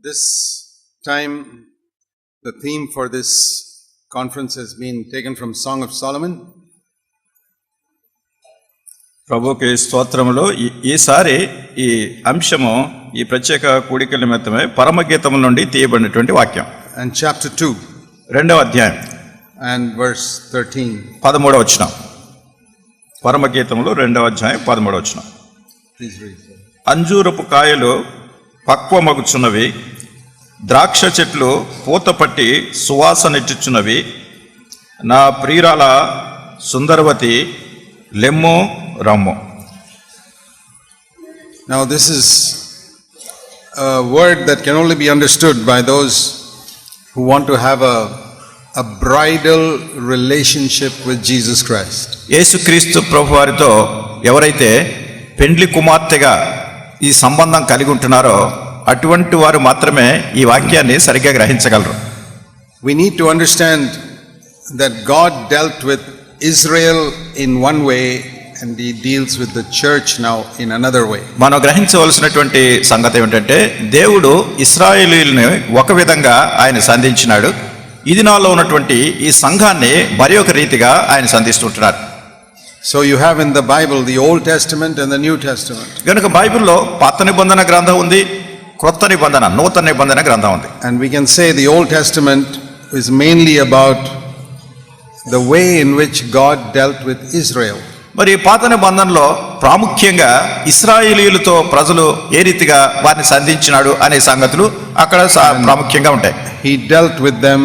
This time, the theme for this conference has been taken from Song of Solomon. ప్రభుకి స్తోత్రములో ఈసారి ఈ అంశము ఈ ప్రత్యేక కూడిక నిమిత్తమే పరమగీతముల నుండి తీయబడినటువంటి వాక్యం. And chapter 2. రెండవ అధ్యాయం and verse 13. 13వ వచనం. పరమగీతములు రెండవ అధ్యాయం 13వ వచనం. Please read. అంజూరపు కాయలు పక్వమగుచున్నవి, ద్రాక్ష చెట్లు పూతపట్టి సువాసనెచ్చుచున్నవి. నా ప్రియురాల సుందరవతి లెమ్ము రమ్ము. Now this is a word that can only be understood by those who want to have a bridal relationship with Jesus Christ. యేసుక్రీస్తు ప్రభువారితో ఎవరైతే పెండ్లి కుమార్తెగా ఈ సంబంధం కలిగి ఉంటున్నారో అటువంటి వారు మాత్రమే ఈ వాక్యాన్ని సరిగ్గా గ్రహించగలరు. We need to understand that God dealt with Israel in one way and he deals with the church now in another way. మనం గ్రహించవలసినటువంటి సంగతి ఏమిటంటే దేవుడు ఇశ్రాయేలీయులను ఒక విధంగా ఆయన సంధించినాడు, ఇది నాలో ఉన్నటువంటి ఈ సంఘాన్ని మరి ఒక రీతిగా ఆయన సంధిస్తుంటున్నారు. So you have in the Bible the Old Testament and the New Testament. కనుక బైబిల్లో పాత నిబంధన గ్రంథం ఉంది, క్రొత్త నిబంధన నూతన నిబంధన గ్రంథం ఉంది. And we can say the Old Testament is mainly about the way in which God dealt with Israel. మరి పాత నిబంధనలో ప్రాముఖ్యంగా ఇశ్రాయేలీయులతో ప్రజలు ఏ రీతిగా వారిని సంధించినాడు అనే సంగతులు అక్కడ ప్రాముఖ్యంగా ఉంటాయి. He dealt with them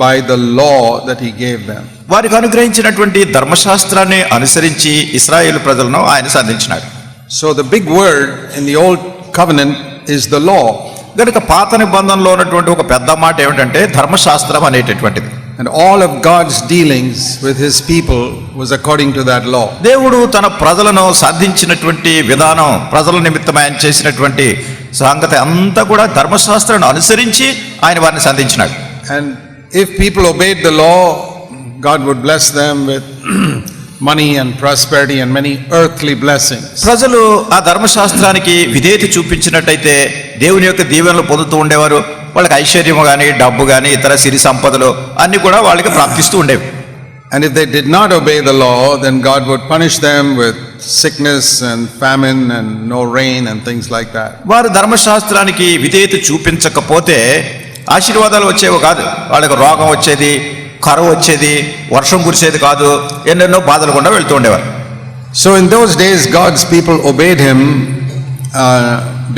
by the law that he gave them. వారికి అనుగ్రహించినటువంటి ధర్మశాస్త్రాన్ని అనుసరించి ఇశ్రాయేలు ప్రజలను ఆయన సంధించినాడు. So the big word in the Old Covenant is the law. కనుక పాత నిబంధనలో ఉన్నటువంటి ఒక పెద్ద మాట ఏమిటంటే ధర్మశాస్త్రం అనేటటువంటిది. And all of God's dealings with his people was according to that law. దేవుడు తన ప్రజలను సాధించినటువంటి విధానం, ప్రజల నిమిత్తం ఆయన చేసినటువంటి సంగతి అంతా కూడా ధర్మశాస్త్రాన్ని అనుసరించి ఆయన వారిని సాధించినాడు. And if people obeyed the law, God would bless them with money and prosperity and many earthly blessings. ప్రజలు ఆ ధర్మశాస్త్రానికి విధేయత చూపించినట్టయితే దేవుని యొక్క దీవెనలు పొందుతూ ఉండేవారు. వాళ్ళకి ఐశ్వర్యము కానీ, డబ్బు కానీ, ఇతర సిరి సంపదలు అన్ని కూడా వాళ్ళకి ప్రాప్తిస్తూ ఉండేవి. And if they did not obey the law, then God would punish them with sickness and famine and no rain and things like that. వారు ధర్మశాస్త్రానికి విధేయత చూపించకపోతే ఆశీర్వాదాలు వచ్చేవి కాదు, వాళ్ళకి రోగం వచ్చేది, కరువు వచ్చేది, వర్షం కురిసేది కాదు, ఎన్నెన్నో బాధలు కూడా వెళ్తూ ఉండేవారు. So in those days God's people obeyed him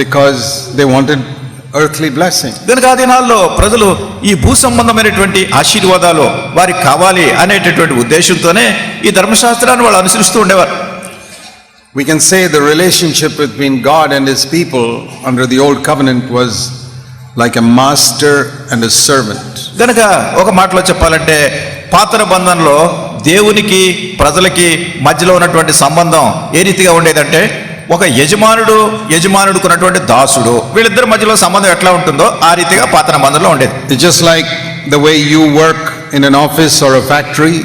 because they wanted earthly blessing. కనుక ఆ దినాల్లో ప్రజలు ఈ భూ సంబంధమైనటువంటి ఆశీర్వాదాలు వారికి కావాలి అనేటటువంటి ఉద్దేశంతోనే ఈ ధర్మశాస్త్రాన్ని వాళ్ళు అనుసరిస్తూ ఉండేవారు. We can say the relationship between God and his people under the old covenant was like a master and a servant. కనుక ఒక మాటలో చెప్పాలంటే పాత నిబంధనలో దేవునికి ప్రజలకి మధ్యలో ఉన్నటువంటి సంబంధం ఏ రీతిగా ఉండేదంటే ఒక యజమానుడుకు ఉన్నటువంటి దాసుడు, వీళ్ళిద్దరి మధ్యలో సంబంధం ఎట్లా ఉంటుందో ఆ రీతిగా పాత నిబంధనలో ఉండేది. It's just like the way you work in an office or a factory.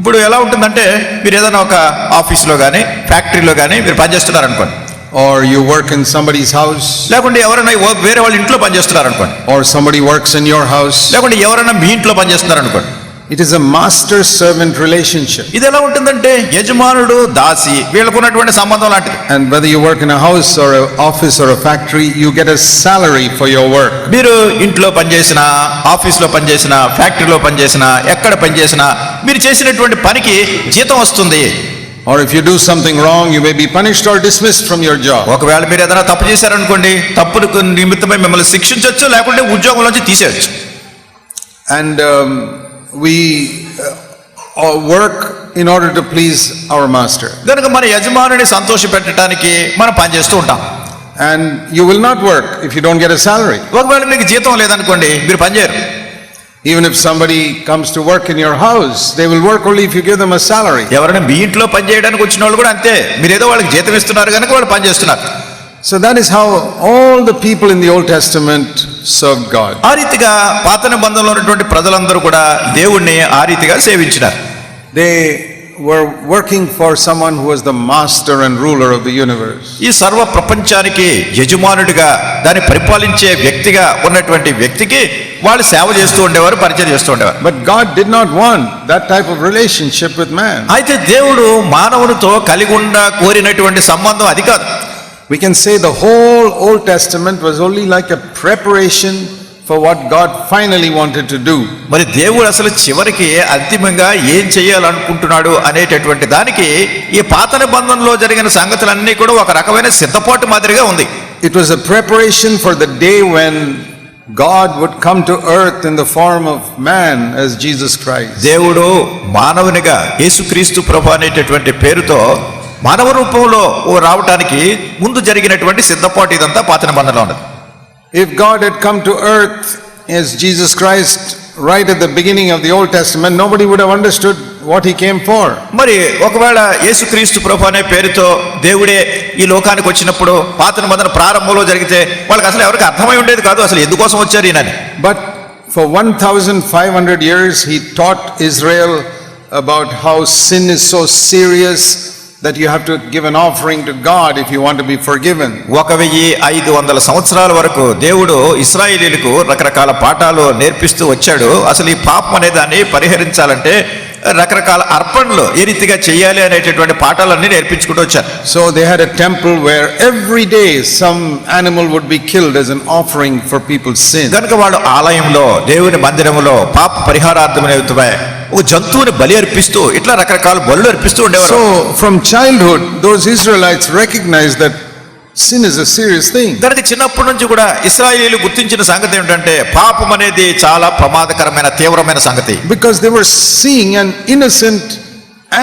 ఇప్పుడు ఎలా ఉంటుందంటే మీరు ఏదైనా ఒక ఆఫీస్లో కానీ ఫ్యాక్టరీలో కానీ మీరు పనిచేస్తున్నారు అనుకోండి, or you work in somebody's house, లేకుంటే ఎవరైనా వేరే వాళ్ళ ఇంట్లో పనిచేస్తున్నారు అనుకోండి, or somebody works in your house, లేకుంటే ఎవరైనా మీ ఇంట్లో పనిచేస్తున్నారు అనుకోండి. it is a master servant relationship. ఇది ఎలా ఉంటుందంటే యజమానుడు దాసి వీళ్ళకు ఉన్నటువంటి సంబంధం లాంటిది. And whether you work in a house or an office or a factory, you get a salary for your work. మీరు ఇంట్లో పనిచేసినా, ఆఫీస్లో పనిచేసినా, ఫ్యాక్టరీలో పనిచేసినా, ఎక్కడ పనిచేసినా మీరు చేసినటువంటి పనికి జీతం వస్తుంది. Or if you do something wrong, you may be punished or dismissed from your job. ఒకవేళ మీరు ఏదైనా తప్పు చేశారనుకోండి, తప్పుకు నిమిత్తమై మిమ్మల్ని శిక్షించవచ్చు, లేకుంటే ఉద్యోగంలోంచి తీసేయచ్చు. And we work in order to please our master. కనుక మన యజమానుని సంతోషపెట్టడానికి మనం పనిచేస్తూ ఉంటాం. And you will not work if you don't get a salary. ఒకవేళ మీకు జీతం లేదనుకోండి, మీరు పనిచేయరు. Even if somebody comes to work in your house, they will work only if you give them a salary. ఎవరైనా మీ ఇంట్లో పనిచేయడానికి వచ్చిన వాళ్ళు కూడా అంతే, మీరు ఏదో వాళ్ళకి జీతం ఇస్తున్నారు కనుక వాళ్ళు పనిచేస్తున్నారు. So that is how all the people in the Old Testament served God. ఆ రీతిగా పాత నిబంధనలో ఉన్నటువంటి ప్రజలందరూ కూడా దేవుణ్ణి ఆ రీతిగా సేవించినారు. They were working for someone who was the master and ruler of the universe. ఈ సర్వ ప్రపంచానికి యజమానుడిగా దాన్ని పరిపాలించే వ్యక్తిగా ఉన్నటువంటి వ్యక్తికి వాళ్ళు సేవ చేస్తూ ఉండేవారు, పరిచయం చేస్తూ ఉండేవారు. But God did not want that type of relationship with man. అయితే దేవుడు మానవునితో కలిగి కోరినటువంటి సంబంధం అది కాదు. We can say the whole Old Testament was only like a preparation for what God finally wanted to do. మరి దేవుడు అసలు చివరికి అంతిమంగా ఏం చేయాలనుకుంటున్నాడు అనేటటువంటి దానికి ఈ పాత నిబంధనలో జరిగిన సంగతులన్నీ కూడా ఒక రకమైన సిద్ధపాటు మాదిరిగా ఉంది. It was a preparation for the day when God would come to earth in the form of man as Jesus Christ. దేవుడు మానవునిగా యేసుక్రీస్తు ప్రభు అనేటటువంటి పేరుతో మానవ రూపంలో రావడానికి ముందు జరిగినటువంటి సిద్ధపాటు ఇదంతా పాత నిబంధనలో ఉన్నది. If God had come to earth as Jesus Christ right at the beginning of the Old Testament, nobody would have understood what he came for. మరి ఒకవేళ యేసుక్రీస్తు ప్రభు అనే పేరుతో దేవుడే ఈ లోకానికి వచ్చినప్పుడు పాత నిబంధన ప్రారంభంలో జరిగితే వాళ్ళకి అసలు ఎవరికి అర్థమై ఉండేది కాదు అసలు ఎందుకోసం వచ్చారు ఈయనని. But for 1500 years he taught Israel about how sin is so serious that you have to give an offering to God if you want to be forgiven. 1500 సంవత్సరాల వరకు దేవుడు ఇశ్రాయేలీయులకు రకరకాల పాఠాలు నేర్పిస్తూ వచ్చాడు. అసలు ఈ పాపం అనే దాన్ని పరిహరించాలంటే రకరకాల అర్పణలు ఏ రీతిగా చేయాలి అనేటటువంటి పాఠాలన్నీ నేర్పించుకుంటూ వచ్చారు. So they had a temple where every day some animal would be killed as an offering for people's sin. కనుక వాడు ఆలయంలో దేవుని మందిరంలో పాప పరిహారార్థమనే ఒక జంతువుని బలి అర్పిస్తూ ఇట్లా రకరకాల బలులు అర్పిస్తూ ఉండేవారు. So from childhood those Israelites recognized that sin is a serious thing. కనుక చిన్నప్పటి నుంచి కూడా ఇశ్రాయేలీయులు గుర్తించిన సంగతి ఏమిటంటే పాపం అనేది చాలా ప్రమాదకరమైన తీవ్రమైన సంగతి. Because they were seeing an innocent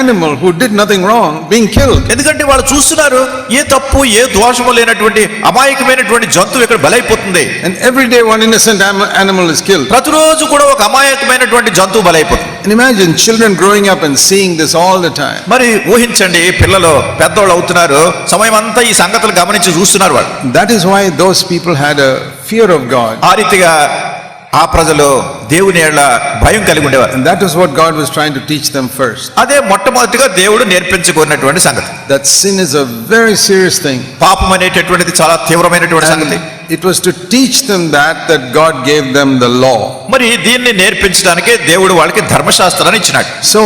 animal who did nothing wrong being killed. ఎందుకంటే వాళ్ళు చూస్తున్నారు ఏ తప్పు ఏ దోషము లేనటువంటి అమాయకమైనటువంటి జంతువు ఇక్కడ బలైపోతుంది. And every day one innocent animal is killed. ప్రతిరోజు కూడా ఒక అమాయకమైనటువంటి జంతువు బలైపోతుంది. And imagine children growing up and seeing this all the time. మరి ఊహించండి పిల్లలు పెద్దోళ్ళు అవుతున్నారు, సమయం అంతా ఈ సంగతులు గమనించి చూస్తున్నారు వాళ్ళు. That is why those people had a fear of God. ఆ రీతిగా ఆ ప్రజలు దేవుని యేళ్ళ భయం కలిగి ఉండేవారు. And that is what God was trying to teach them first. అదే మొట్టమొదటిగా దేవుడు నేర్పించుకున్నటువంటి సంగతి. That sin is a very serious thing. పాపం అనేటటువంటిది చాలా తీవ్రమైనటువంటి సంగతి. It was to teach them that God gave them the law. మరి దీన్ని నేర్పించడానికే దేవుడు వాళ్ళకి ధర్మశాస్త్రాన్ని ఇచ్చినాడు. So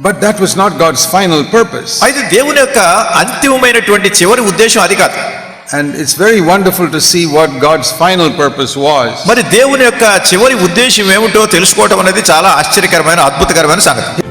but that was not God's final purpose. అయితే దేవుని యొక్క అంతిమమైనటువంటి చివరి ఉద్దేశం అది కాదు. And it's very wonderful to see what God's final purpose was. మరి దేవుని యొక్క చివరి ఉద్దేశం ఏమిటో తెలుసుకోవడం అనేది చాలా ఆశ్చర్యకరమైన అద్భుతకరమైన సంగతి.